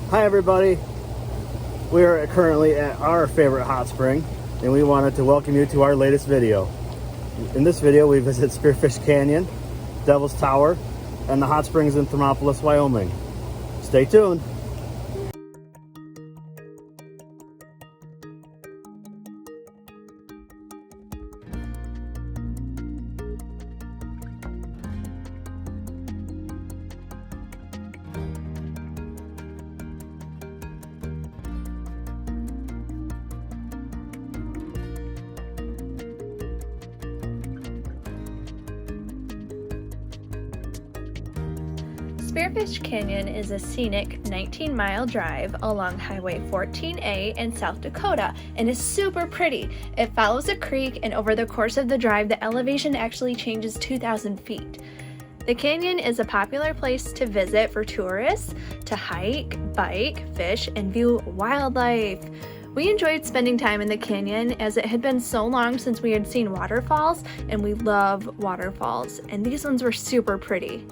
Hi everybody, we are currently at our favorite hot spring and we wanted to welcome you to our latest video. In this video we visit Spearfish Canyon, Devil's Tower, and the hot springs in Thermopolis, Wyoming. Stay tuned. Spearfish Canyon is a scenic 19-mile drive along Highway 14A in South Dakota and is super pretty. It follows a creek, and over the course of the drive, the elevation actually changes 2,000 feet. The canyon is a popular place to visit for tourists to hike, bike, fish, and view wildlife. We enjoyed spending time in the canyon as it had been so long since we had seen waterfalls, and we love waterfalls, and these ones were super pretty.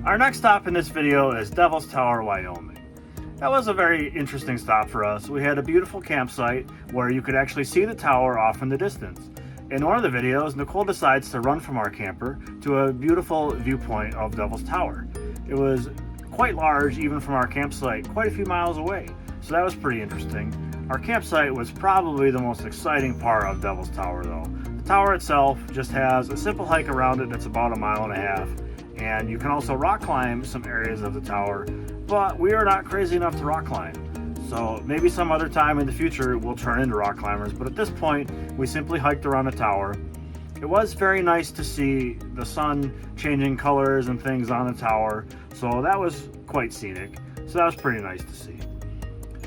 Our next stop in this video is Devil's Tower, Wyoming. That was a very interesting stop for us. We had a beautiful campsite where you could actually see the tower off in the distance. In one of the videos, Nicole decides to run from our camper to a beautiful viewpoint of Devil's Tower. It was quite large, even from our campsite, quite a few miles away. So that was pretty interesting. Our campsite was probably the most exciting part of Devil's Tower though. The tower itself just has a simple hike around it that's about 1.5 miles. And you can also rock climb some areas of the tower, but we are not crazy enough to rock climb. So maybe some other time in the future we'll turn into rock climbers, but at this point we simply hiked around the tower. It was very nice to see the sun changing colors and things on the tower, so that was quite scenic. So that was pretty nice to see.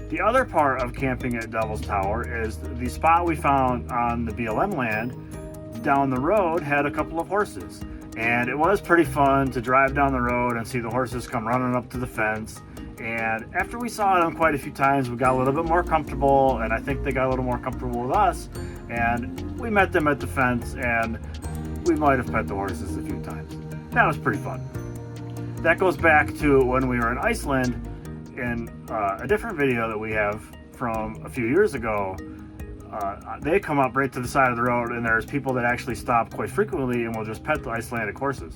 The other part of camping at Devil's Tower is the spot we found on the BLM land down the road had a couple of horses. And it was pretty fun to drive down the road and see the horses come running up to the fence. And after we saw them quite a few times, we got a little bit more comfortable, and I think they got a little more comfortable with us. And we met them at the fence, and we might have pet the horses a few times. That was pretty fun. That goes back to when we were in Iceland in a different video that we have from a few years ago. They come up right to the side of the road, and there's people that actually stop quite frequently and will just pet the Icelandic horses.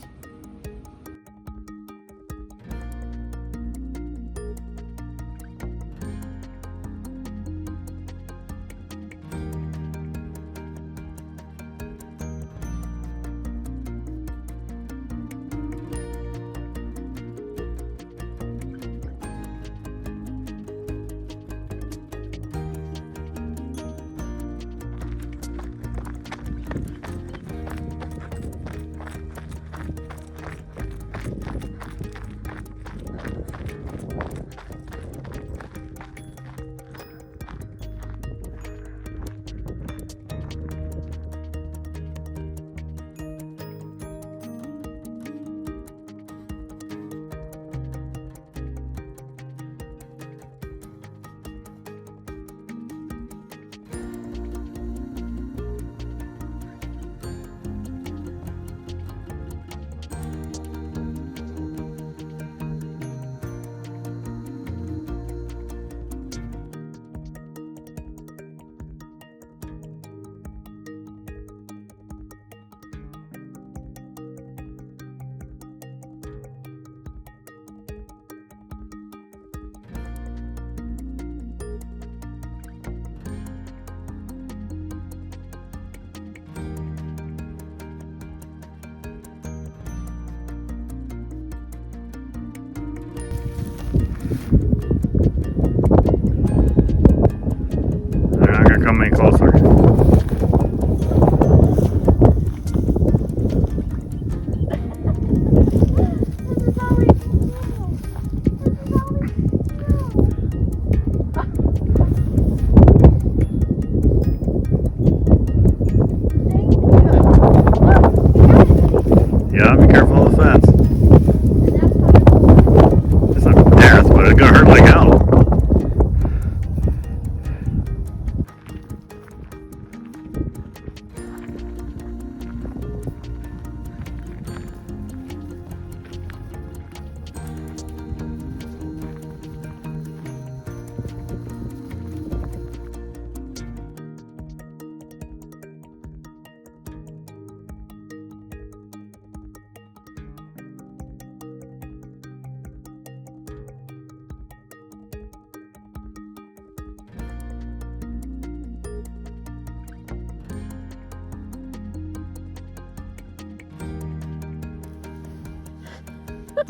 I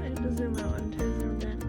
had to zoom out until I zoomed in.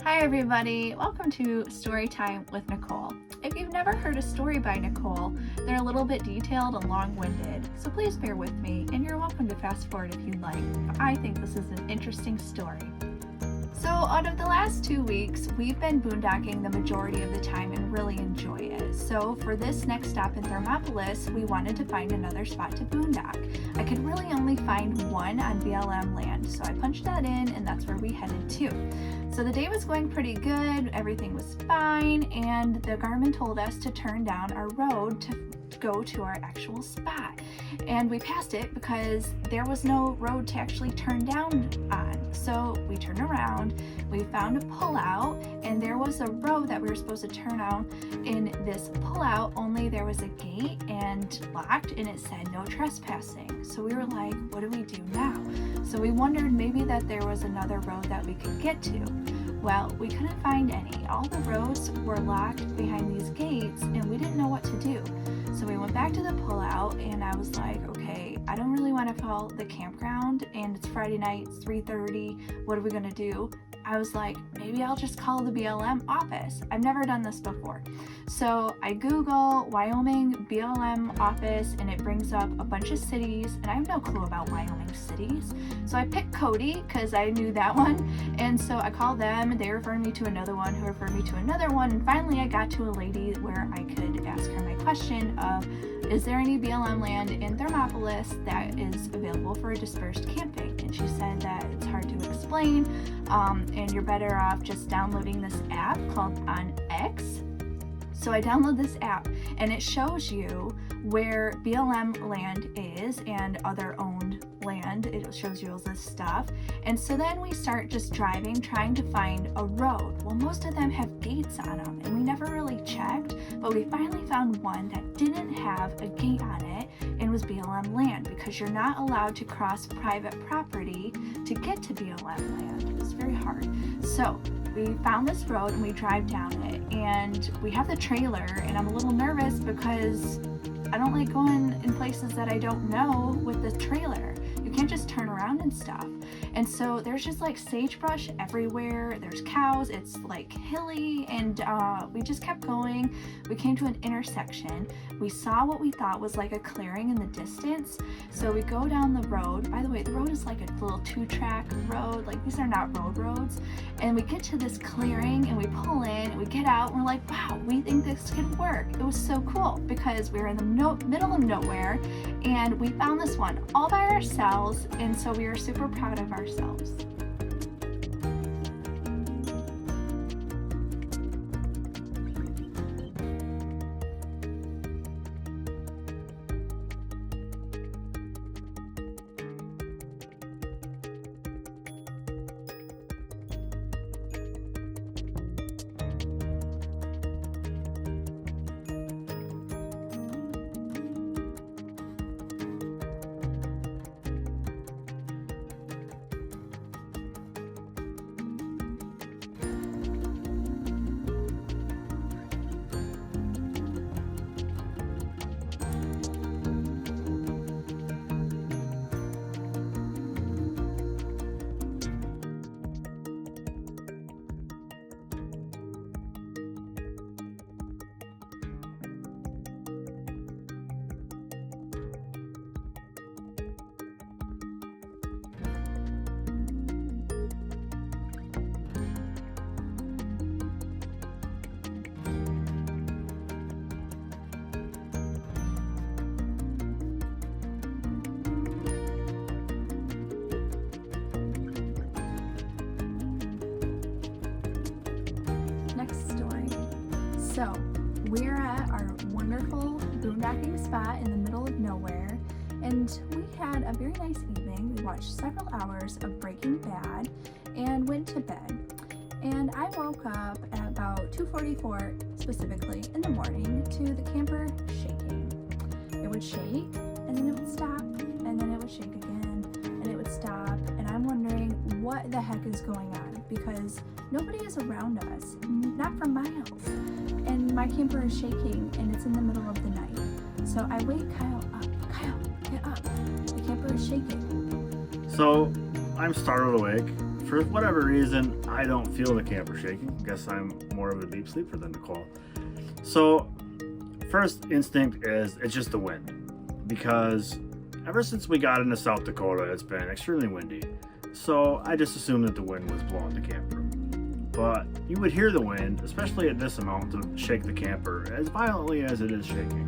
Hi everybody, welcome to Story Time with Nicole. If you've never heard a story by Nicole, they're a little bit detailed and long-winded, so please bear with me, and you're welcome to fast forward if you'd like. I think this is an interesting story. So out of the last 2 weeks, we've been boondocking the majority of the time and really enjoy it. So for this next stop in Thermopolis, we wanted to find another spot to boondock. I could really only find one on BLM land, so I punched that in and that's where we headed to. So the day was going pretty good, everything was fine, and the Garmin told us to turn down our road to go to our actual spot. And we passed it because there was no road to actually turn down on. So we turned around, we found a pullout, and there was a road that we were supposed to turn on in this pullout, only there was a gate and locked and it said no trespassing. So we were like, what do we do now? So we wondered maybe that there was another road that we could get to. Well, we couldn't find any. All the roads were locked behind these gates and we didn't know what to do. So we went back to the pullout and I was like, okay, I don't really want to call the campground and it's Friday night, it's 3:30, what are we gonna do? I was like, maybe I'll just call the BLM office. I've never done this before. So I Google Wyoming BLM office and it brings up a bunch of cities and I have no clue about Wyoming cities. So I picked Cody because I knew that one. And so I called them and they referred me to another one who referred me to another one. And finally I got to a lady where I could ask her my question of, is there any BLM land in Thermopolis that is available for dispersed camping? And she said that it's hard to explain and you're better off just downloading this app called On X. So I download this app and it shows you where BLM land is and other owned land. It shows you all this stuff. And so then we start just driving, trying to find a road. Well, most of them have gates on them and we never really checked, but we finally found one that didn't have a gate on it and was BLM land because you're not allowed to cross private property to get to BLM land. It was very hard. So we found this road and we drive down it and we have the trailer and I'm a little nervous because I don't like going in places that I don't know with the trailer. You can't just turn around and stuff. And so there's just like sagebrush everywhere. There's cows. It's like hilly, and we just kept going. We came to an intersection. We saw what we thought was like a clearing in the distance. So we go down the road. By the way, the road is like a little 2-track road. Like, these are not roads. And we get to this clearing and we pull in and we get out and we're like, wow, we think this could work. It was so cool because we were in the middle of nowhere and we found this one all by ourselves, and so we were super proud of ourselves. So we're at our wonderful boondocking spot in the middle of nowhere, and we had a very nice evening. We watched several hours of Breaking Bad and went to bed. And I woke up at about 2:44 specifically in the morning to the camper shaking. It would shake and then it would stop, and then it would shake again and it would stop, and I'm wondering what the heck is going on because nobody is around us, not for miles. And my camper is shaking and it's in the middle of the night. So I wake Kyle up. Kyle, get up. The camper is shaking. So I'm startled awake. For whatever reason, I don't feel the camper shaking. I guess I'm more of a deep sleeper than Nicole. So first instinct is it's just the wind. Because ever since we got into South Dakota, it's been extremely windy. So I just assumed that the wind was blowing the camper. But you would hear the wind, especially at this amount, to shake the camper as violently as it is shaking.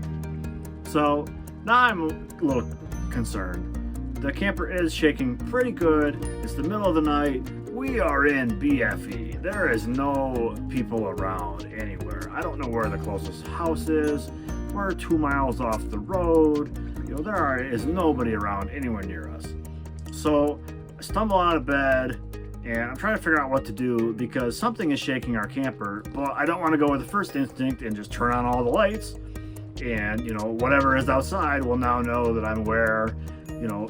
So now I'm a little concerned. The camper is shaking pretty good. It's the middle of the night. We are in BFE. There is no people around anywhere. I don't know where the closest house is. We're 2 miles off the road. There is nobody around anywhere near us. So I stumble out of bed and I'm trying to figure out what to do because something is shaking our camper, but I don't want to go with the first instinct and just turn on all the lights and, whatever is outside will now know that I'm aware,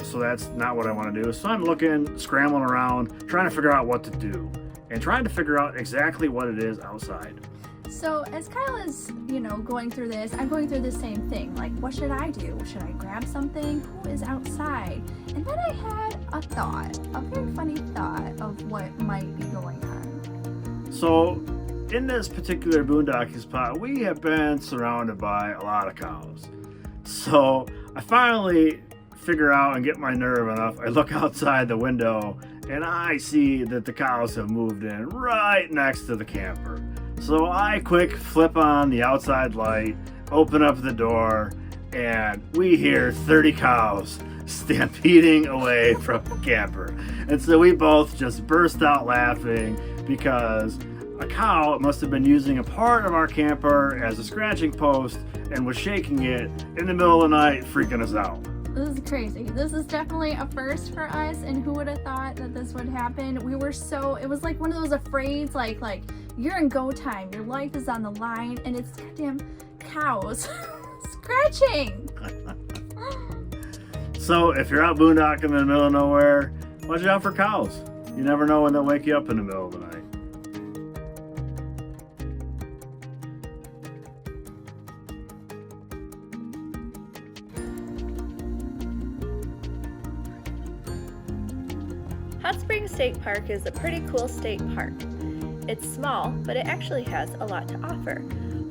so that's not what I want to do. So I'm looking, scrambling around, trying to figure out what to do and trying to figure out exactly what it is outside. So as Kyle is, going through this, I'm going through the same thing. Like, what should I do? Should I grab something? Who is outside? And then I had a thought, a very funny thought of what might be going on. So in this particular boondocking spot, we have been surrounded by a lot of cows. So I finally figure out and get my nerve enough. I look outside the window and I see that the cows have moved in right next to the camper. So I quick flip on the outside light, open up the door, and we hear 30 cows stampeding away from the camper. And so we both just burst out laughing because a cow must have been using a part of our camper as a scratching post and was shaking it in the middle of the night, freaking us out. This is crazy. This is definitely a first for us, and who would have thought that this would happen? We were it was like one of those afraids, like you're in go time, your life is on the line, and it's goddamn cows scratching. So if you're out boondocking in the middle of nowhere, watch out for cows. You never know when they'll wake you up in the middle of the night. Hot Springs State Park is a pretty cool state park. It's small, but it actually has a lot to offer.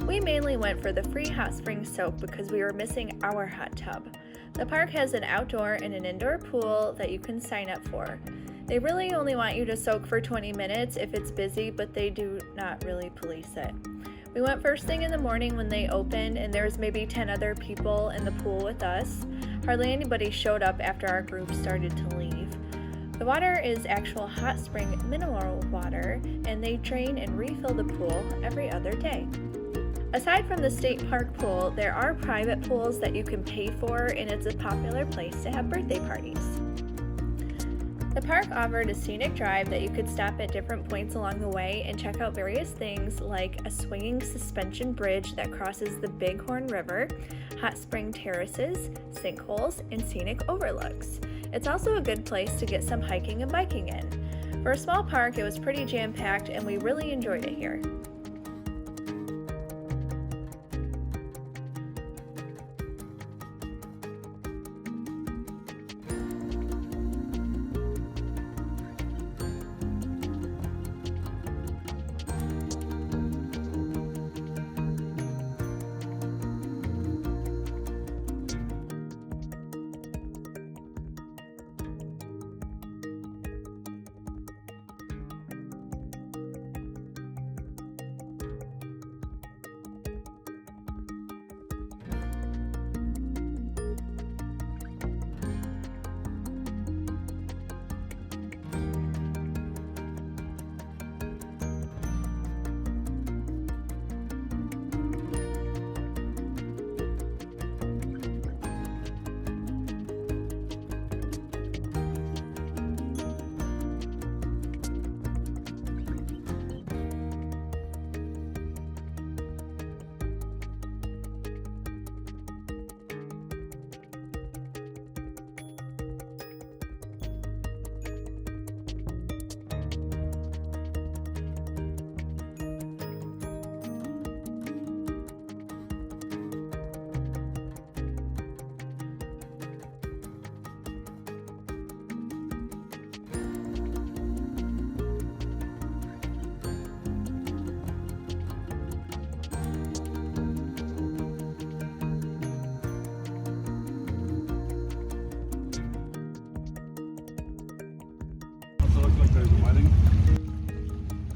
We mainly went for the free hot spring soak because we were missing our hot tub. The park has an outdoor and an indoor pool that you can sign up for. They really only want you to soak for 20 minutes if it's busy, but they do not really police it. We went first thing in the morning when they opened, and there was maybe 10 other people in the pool with us. Hardly anybody showed up after our group started to leave. The water is actual hot spring mineral water, and they drain and refill the pool every other day. Aside from the state park pool, there are private pools that you can pay for, and it's a popular place to have birthday parties. The park offered a scenic drive that you could stop at different points along the way and check out various things like a swinging suspension bridge that crosses the Bighorn River, hot spring terraces, sinkholes, and scenic overlooks. It's also a good place to get some hiking and biking in. For a small park, it was pretty jam-packed and we really enjoyed it here.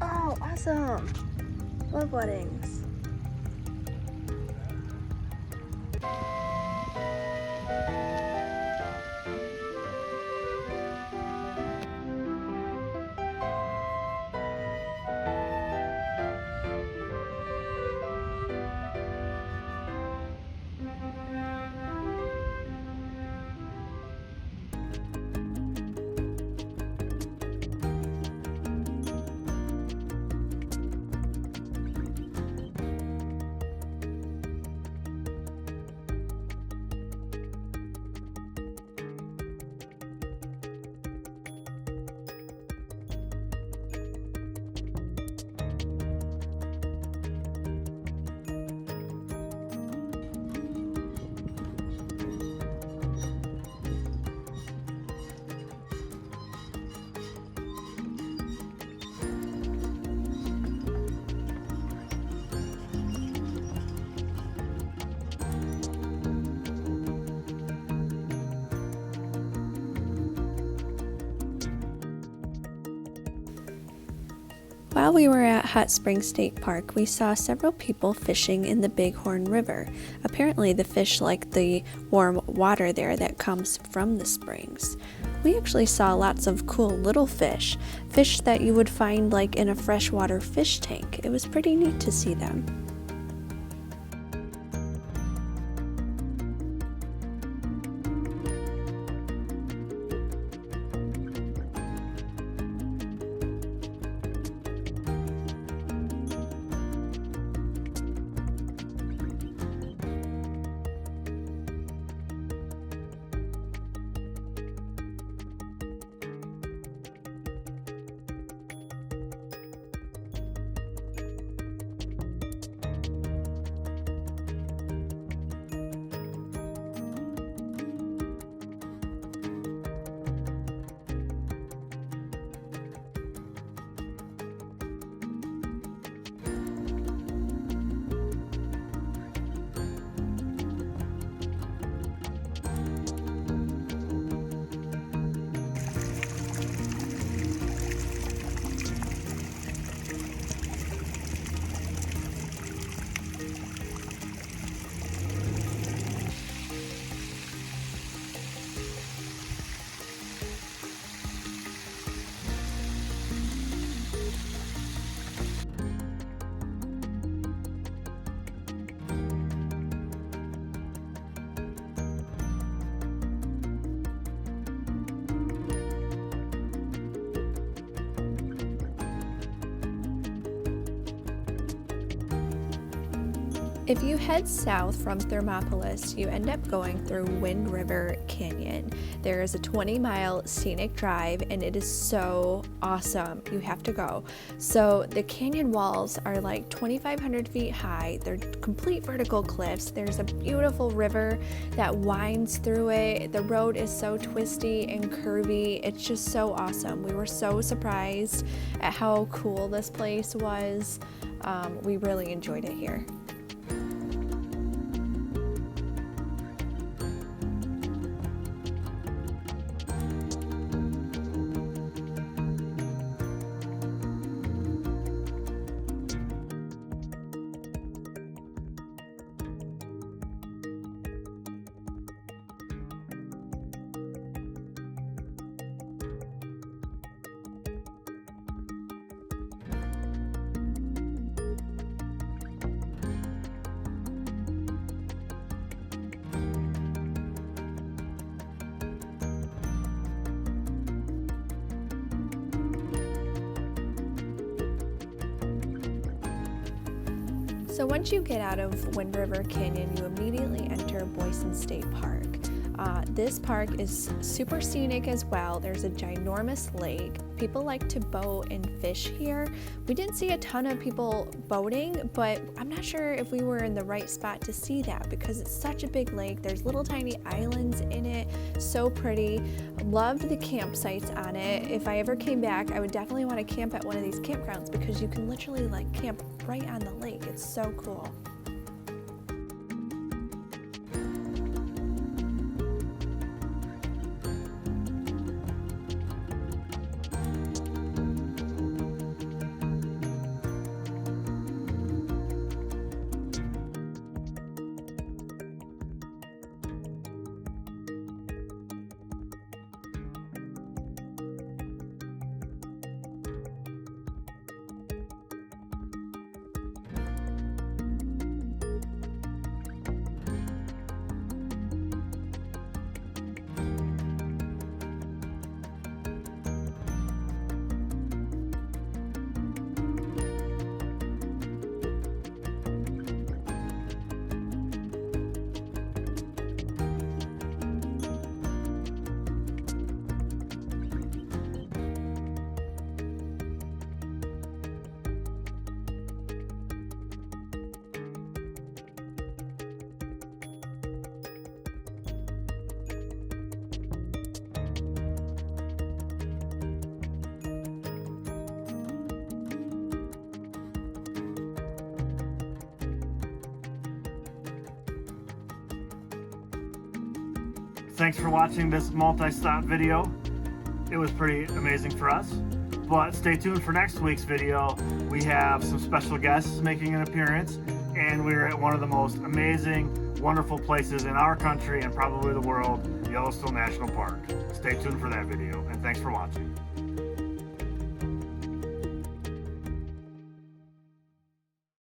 Oh, awesome! Love weddings. While we were at Hot Springs State Park, we saw several people fishing in the Bighorn River. Apparently the fish like the warm water there that comes from the springs. We actually saw lots of cool little fish that you would find like in a freshwater fish tank. It was pretty neat to see them. If you head south from Thermopolis, you end up going through Wind River Canyon. There is a 20-mile scenic drive and it is so awesome. You have to go. So the canyon walls are like 2,500 feet high. They're complete vertical cliffs. There's a beautiful river that winds through it. The road is so twisty and curvy. It's just so awesome. We were so surprised at how cool this place was. We really enjoyed it here. So once you get out of Wind River Canyon, you immediately enter Boysen State Park. This park is super scenic as well. There's a ginormous lake. People like to boat and fish here. We didn't see a ton of people boating, but I'm not sure if we were in the right spot to see that because it's such a big lake. There's little tiny islands in it, so pretty. Loved the campsites on it. If I ever came back, I would definitely want to camp at one of these campgrounds because you can literally like camp right on the lake. It's so cool. Thanks for watching this multi-stop video. It was pretty amazing for us, but stay tuned for next week's video. We have some special guests making an appearance, and we're at one of the most amazing, wonderful places in our country and probably the world, Yellowstone National Park. Stay tuned for that video, and thanks for watching.